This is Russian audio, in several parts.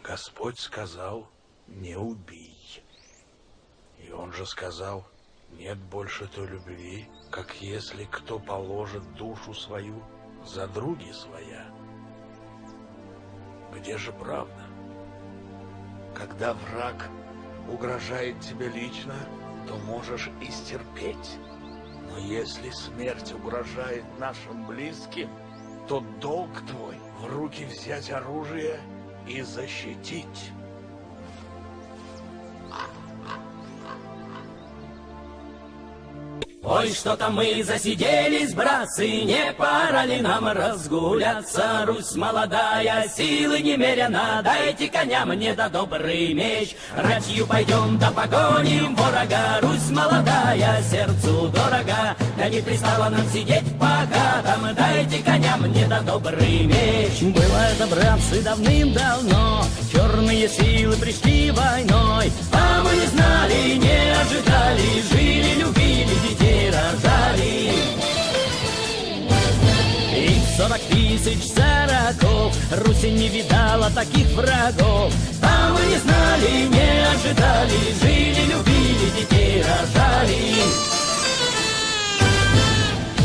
Господь сказал, не убий. И он же сказал, нет больше той любви, как если кто положит душу свою за други своя. Где же правда? Когда враг угрожает тебе лично, то можешь и стерпеть. Но если смерть угрожает нашим близким, то долг твой в руки взять оружие и защитить. Ой, что-то мы засиделись, братцы, не пора ли нам разгуляться? Русь молодая, силы немерено, дайте коня мне да добрый меч. Ратью пойдем да погоним ворога, Русь молодая, сердцу дорога. Да не пристало нам сидеть по хатам, дайте коня мне да добрый меч. Было это, братцы, давным-давно, черные силы пришли войной, а мы не знали, не ожидали, жили, любили, детей рожали. И 40 тысяч сороков Руси не видала таких врагов, а мы не знали, не ожидали, жили, любили, детей рожали.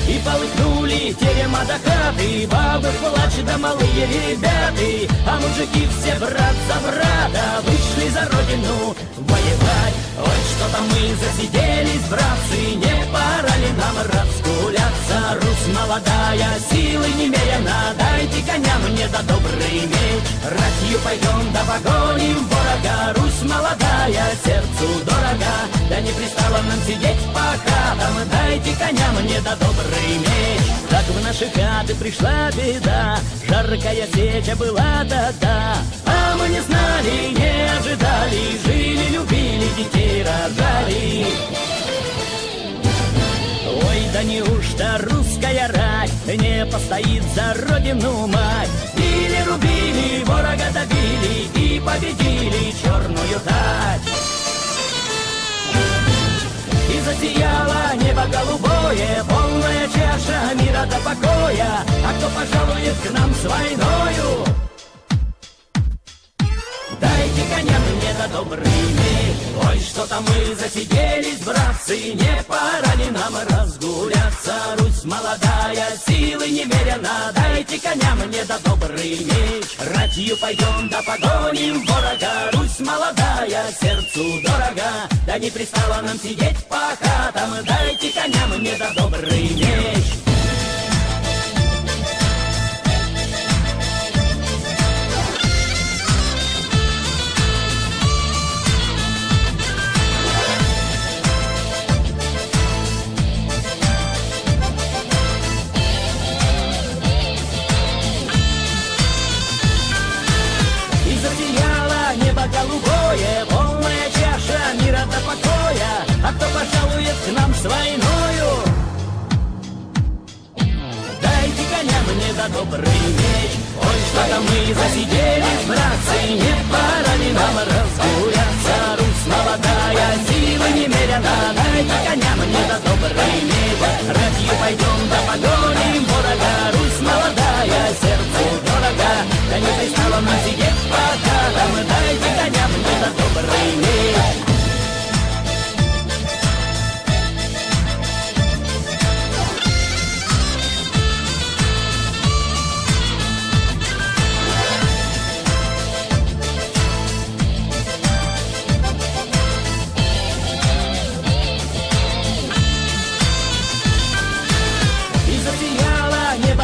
И полыхнули терема до хаты, бабы плачут да малые ребята, а мужики все брат за брата вышли за родину воевать. Ой, что-то мы засиделись, братцы, не пора ли нам разгуляться? Русь молодая, силы немерено, дайте коня мне да добрый меч. Ратью пойдем да погоним ворога, Русь молодая, сердцу дорога. Да не пристало нам сидеть по хатам, дайте коня мне да добрый меч. Так в наши хаты пришла беда, жаркая сеча была тогда, а мы не знали, не ожидали, жили, любили, детей рожали. Ой, да неужто русская рать не постоит за родину мать? Били, рубили, ворога добили и победили черную тать. И засияло небо голубое, полная чаша мира до покоя. А кто пожалует к нам с войною? Дайте коня мне да добрый меч. Ой, что-то мы засиделись, братцы, не пора ли нам разгуляться? Русь молодая, силы немерено, дайте коня мне да добрый меч. Ратью пойдем да погоним ворога, Русь молодая, сердцу дорога. Да не пристало нам сидеть по хатам, дайте коня мне да добрый меч. Голубое, полная чаша мира до покоя. А кто пожалует к нам с войною? Дайте коня мне да добрый меч. Ой, что-то мы засиделись, братцы, не пора ли нам разгуляться? Русь молодая, силы немерено, дайте коня мне да добрый меч. Ратью пойдем да погоним ворога, Русь молодая, сердцу дорога. Да не пристало нам сидеть по хатам, дайте коня мне да добрый меч.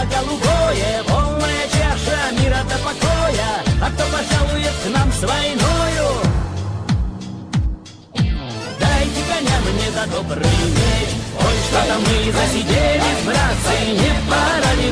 Голубое, полная чаша мира до покоя. А кто пожалует к нам с войною? Дайте коня мне да добрый меч. Ой, что-то мы засиделись, братцы, не пора ли